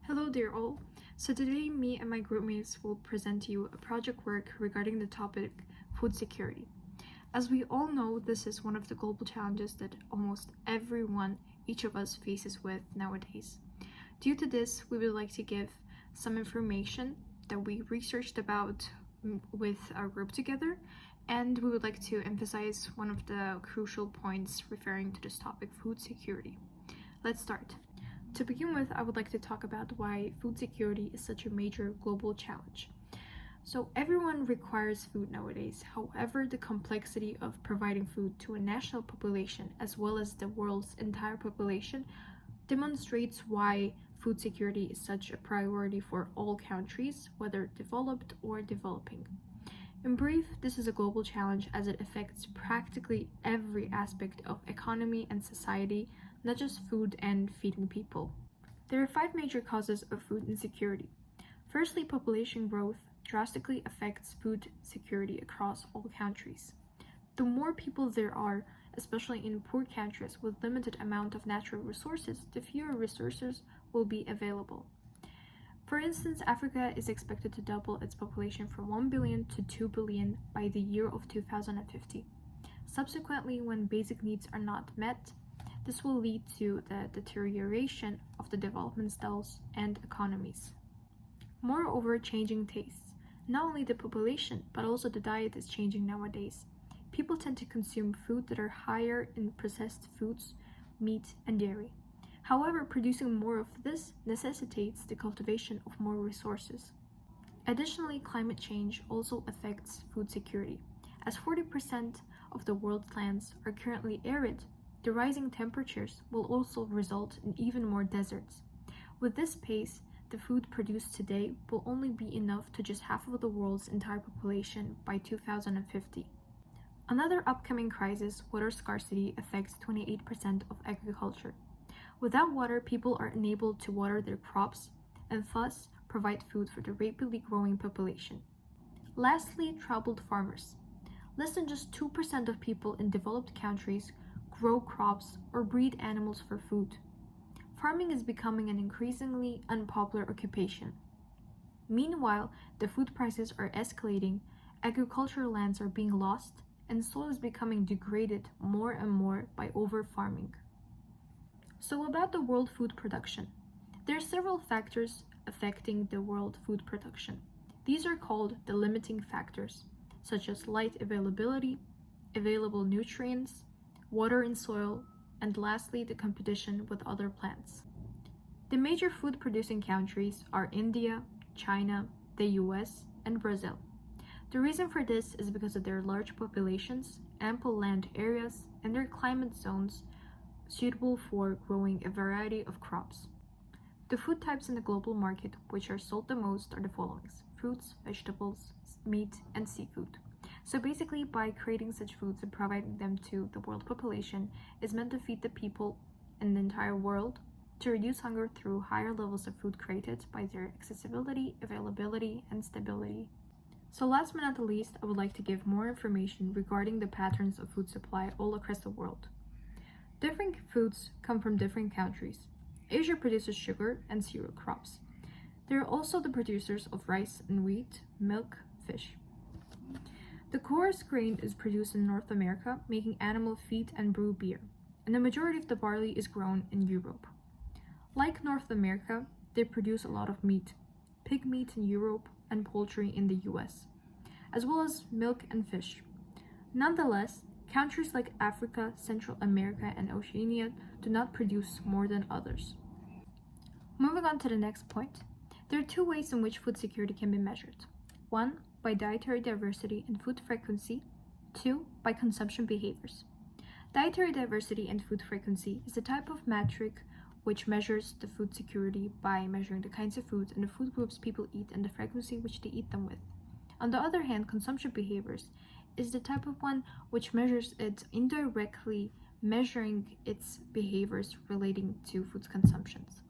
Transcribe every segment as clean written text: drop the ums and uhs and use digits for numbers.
Hello dear all. So today me and my groupmates will present to you a project work regarding the topic food security. As we all know, this is one of the global challenges that almost everyone, each of us faces with nowadays. Due to this, we would like to give some information that we researched about with our group together, and we would like to emphasize one of the crucial points referring to this topic, food security. Let's start. To begin with, I would like to talk about why food security is such a major global challenge. So everyone requires food nowadays. However, the complexity of providing food to a national population as well as the world's entire population demonstrates why food security is such a priority for all countries, whether developed or developing. In brief, this is a global challenge as it affects practically every aspect of economy and society, not just food and feeding people. There are 5 major causes of food insecurity. Firstly, population growth drastically affects food security across all countries. The more people there are, especially in poor countries with limited amount of natural resources, the fewer resources will be available. For instance, Africa is expected to double its population from 1 billion to 2 billion by the year of 2050. Subsequently, when basic needs are not met, this will lead to the deterioration of the development styles and economies. Moreover, changing tastes. Not only the population, but also the diet is changing nowadays. People tend to consume food that are higher in processed foods, meat, and dairy. However, producing more of this necessitates the cultivation of more resources. Additionally, climate change also affects food security. As 40% of the world's lands are currently arid, the rising temperatures will also result in even more deserts. With this pace, the food produced today will only be enough to just half of the world's entire population by 2050. Another upcoming crisis, water scarcity, affects 28% of agriculture. Without water, people are unable to water their crops and thus provide food for the rapidly growing population. Lastly, troubled farmers. Less than just 2% of people in developed countries grow crops or breed animals for food. Farming is becoming an increasingly unpopular occupation. Meanwhile, the food prices are escalating, agricultural lands are being lost, and soil is becoming degraded more and more by over-farming. So about the world food production. There are several factors affecting the world food production. These are called the limiting factors, such as light availability, available nutrients, water in soil, and lastly, the competition with other plants. The major food-producing countries are India, China, the US, and Brazil. The reason for this is because of their large populations, ample land areas, and their climate zones suitable for growing a variety of crops. The food types in the global market which are sold the most are the following: fruits, vegetables, meat, and seafood. So basically, by creating such foods and providing them to the world population is meant to feed the people in the entire world, to reduce hunger through higher levels of food created by their accessibility, availability, and stability. So last but not the least, I would like to give more information regarding the patterns of food supply all across the world. Different foods come from different countries. Asia produces sugar and cereal crops. They are also the producers of rice and wheat, milk, fish. The coarse grain is produced in North America, making animal feed and brew beer, and the majority of the barley is grown in Europe. Like North America, they produce a lot of meat, pig meat in Europe and poultry in the US, as well as milk and fish. Nonetheless, countries like Africa, Central America, and Oceania do not produce more than others. Moving on to the next point, there are 2 ways in which food security can be measured. 1, by dietary diversity and food frequency. 2, by consumption behaviors. Dietary diversity and food frequency is a type of metric which measures the food security by measuring the kinds of foods and the food groups people eat and the frequency which they eat them with. On the other hand, consumption behaviors is the type of one which measures it indirectly, measuring its behaviors relating to food consumptions.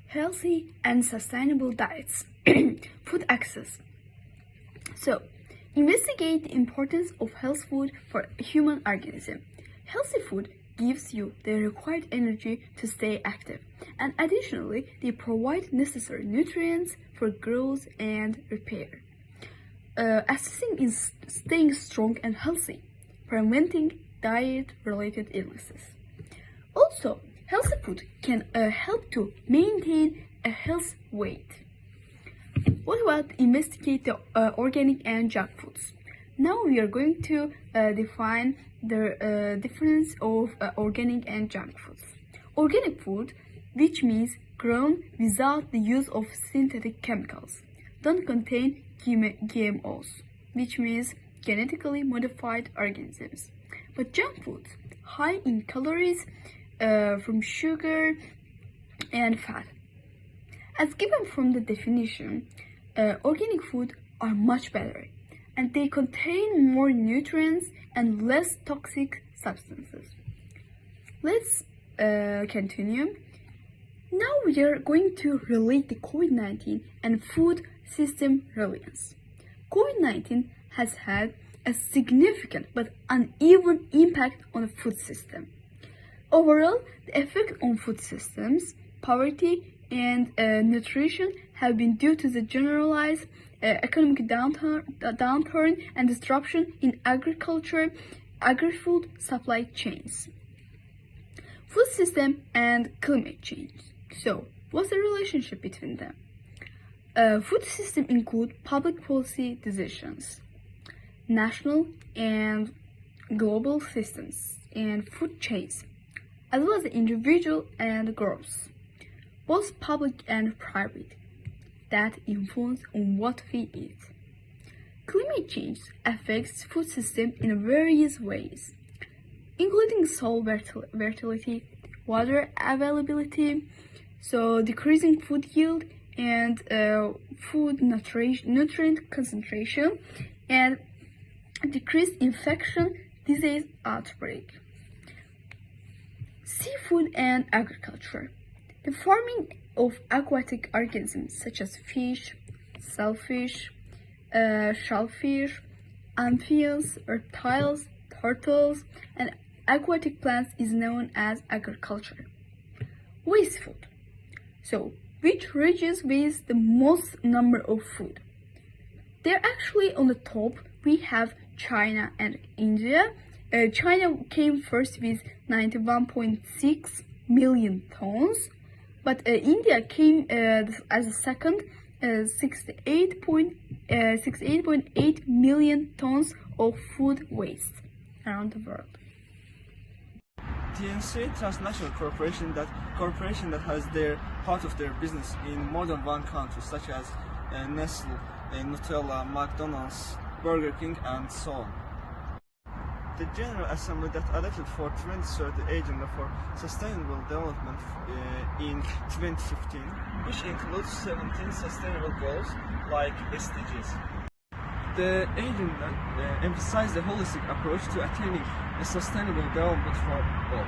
Healthy and sustainable diets. Food access. So, investigate the importance of healthy food for a human organism. Healthy food gives you the required energy to stay active, and additionally, they provide necessary nutrients for growth and repair, assisting in staying strong and healthy, preventing diet-related illnesses. Also, healthy food can help to maintain a healthy weight. What about investigate the organic and junk foods? Now we are going to define the difference of organic and junk foods. Organic food, which means grown without the use of synthetic chemicals, don't contain GMOs, which means genetically modified organisms. But junk foods, high in calories from sugar and fat. As given from the definition, organic food are much better, and they contain more nutrients and less toxic substances. Let's continue. Now we are going to relate the COVID-19 and food system resilience. COVID-19 has had a significant but uneven impact on the food system. Overall, the effect on food systems, poverty, and nutrition have been due to the generalized economic downturn and disruption in agriculture, agri-food supply chains, food system, and climate change. So, what's the relationship between them? Food system include public policy decisions, national and global systems, and food chains, as well as individual and groups, both public and private, that influence on what we eat. Climate change affects food system in various ways, including soil fertility, water availability, so decreasing food yield and food nutrient concentration, and decreased infection disease outbreak. Seafood and agriculture. The farming of aquatic organisms such as fish, shellfish, amphibians, reptiles, turtles, and aquatic plants is known as agriculture. Waste food. So, which regions waste the most number of food? They're actually on the top. We have China and India. China came first with 91.6 million tons, but India came as a second, 68.8 million tons of food waste around the world. TNC, transnational corporation that has their part of their business in more than one country, such as Nestle, Nutella, McDonald's, Burger King, and so on. The General Assembly that adopted for 2030 Agenda for Sustainable Development in 2015, which includes 17 sustainable goals like SDGs. The agenda emphasized a holistic approach to attaining a sustainable development for all.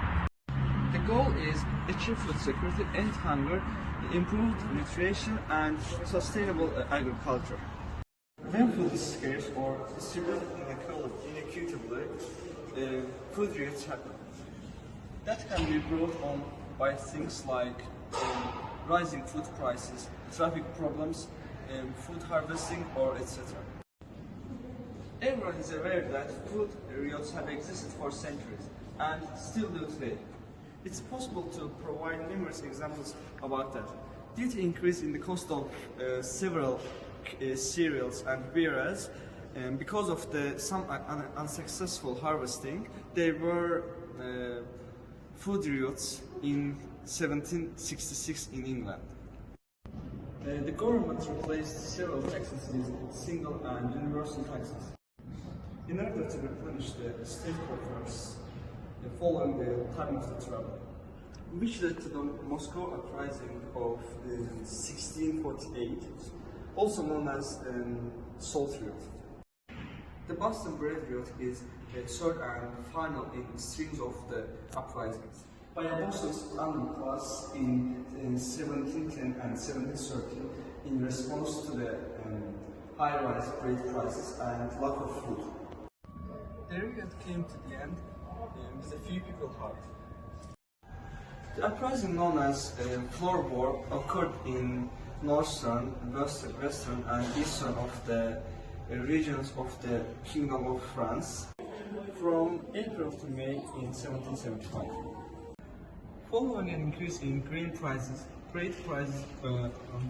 The goal is achieve food security, end hunger, improved nutrition, and sustainable agriculture. When food is scarce or distributed inequitably, food riots happen. That can be brought on by things like rising food prices, traffic problems, food harvesting, or etc. Everyone is aware that food riots have existed for centuries and still do today. It's possible to provide numerous examples about that. Due to increase in the cost of several cereals and beers, because of some unsuccessful harvesting, there were food riots in 1766 in England. The government replaced several taxes with single and universal taxes in order to replenish the state coffers following the time of the trouble, which led to the Moscow uprising of 1648, also known as Salt Riot. The Boston Bread Riot is the third and final in strings of the uprisings by a Boston's London class in 1710 and 1713 in response to the high-rise bread prices and lack of food. The riot came to the end with a few people hurt. The uprising known as floor war occurred in northern, western and eastern of the regions of the Kingdom of France from April to May in 1775. Following an increase in grain prices, bread prices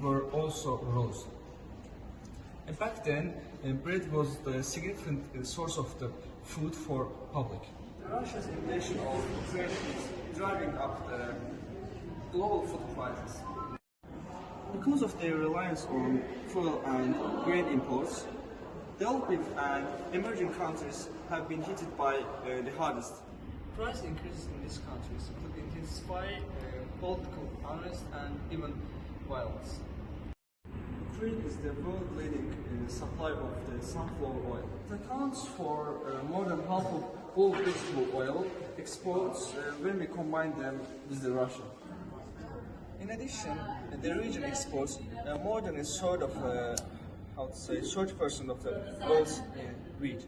were also rose. Back then, bread was the significant source of the food for public. Russia's invasion of Ukraine is driving up the global food prices. Because of their reliance on fuel and grain imports, developing and emerging countries have been hit by the hardest. Price increases in these countries could intensify political unrest and even violence. Ukraine is the world-leading supplier of the sunflower oil. It accounts for more than half of all vegetable oil exports when we combine them with Russia. In addition, the region exports more than a third of, 30% of the world's wheat.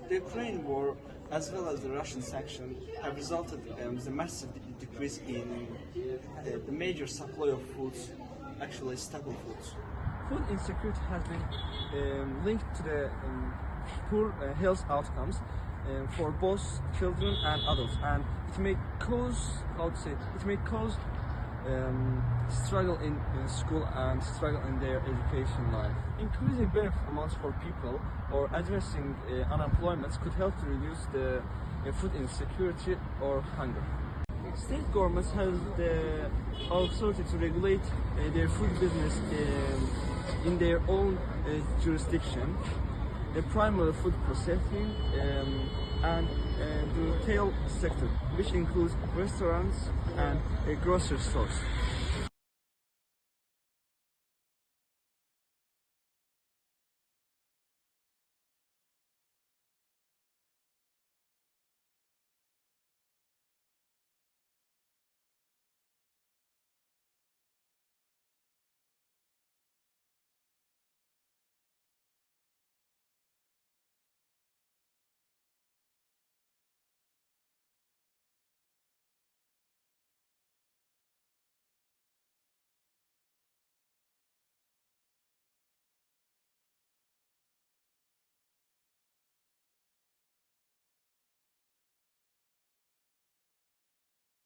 The Ukraine war, as well as the Russian sanctions, have resulted in a massive decrease in the major supply of foods, actually staple foods. Food insecurity has been linked to the poor health outcomes for both children and adults, and it may cause, struggle in school and struggle in their education life. Increasing benefit amounts for people or addressing unemployment could help to reduce the food insecurity or hunger. State governments have the authority to regulate their food business in their own jurisdiction, the primary food processing and the retail sector, which includes restaurants and grocery stores.